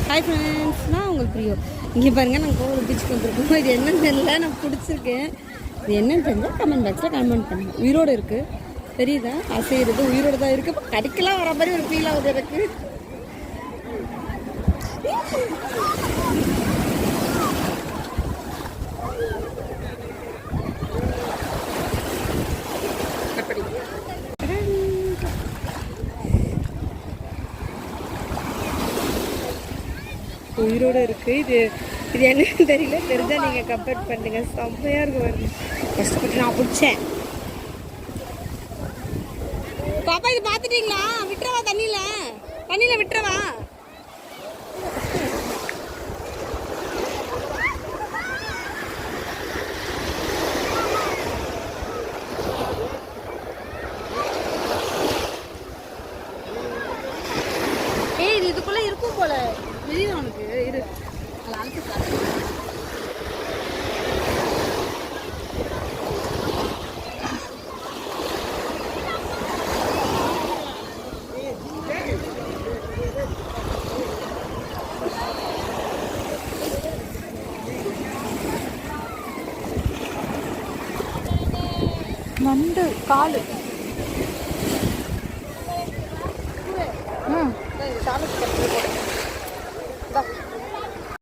Hi friends, நான் உங்களுக்கு பிரியோ. இங்கே பாருங்கள், நாங்கள் கோவில் பீச்சுக்கு வந்துருக்கோம். இது என்னன்னு தெரியல, நான் பிடிச்சிருக்கேன். இது என்னன்னு தெரிஞ்சால் கமெண்ட் பாக்ஸில் கமெண்ட் பண்ணுங்கள். உயிரோடு இருக்குது, தெரியுதா? அசைகிறது உயிரோடு தான் இருக்குது. இப்போ கடிக்கலாம் வர மாதிரி ஒரு ஃபீல் ஆகுது எனக்கு. உயிரோடு இருக்குது. இது என்னன்னு தெரியல, தெரிஞ்சால் நீங்கள் கம்பேர் பண்ணுங்க. செம்மையாக இருக்கு வருது. கஷ்டப்பட்டு நான் பிடிச்சேன். பாப்பா இது பார்த்துட்டீங்களா? விட்டுறவா? தண்ணியில் விட்டுறவா? ஏய், இது இதுக்குள்ளே இருக்கும் போல தெரியுது உனக்கு. இரு, நண்டு காலு. சாமி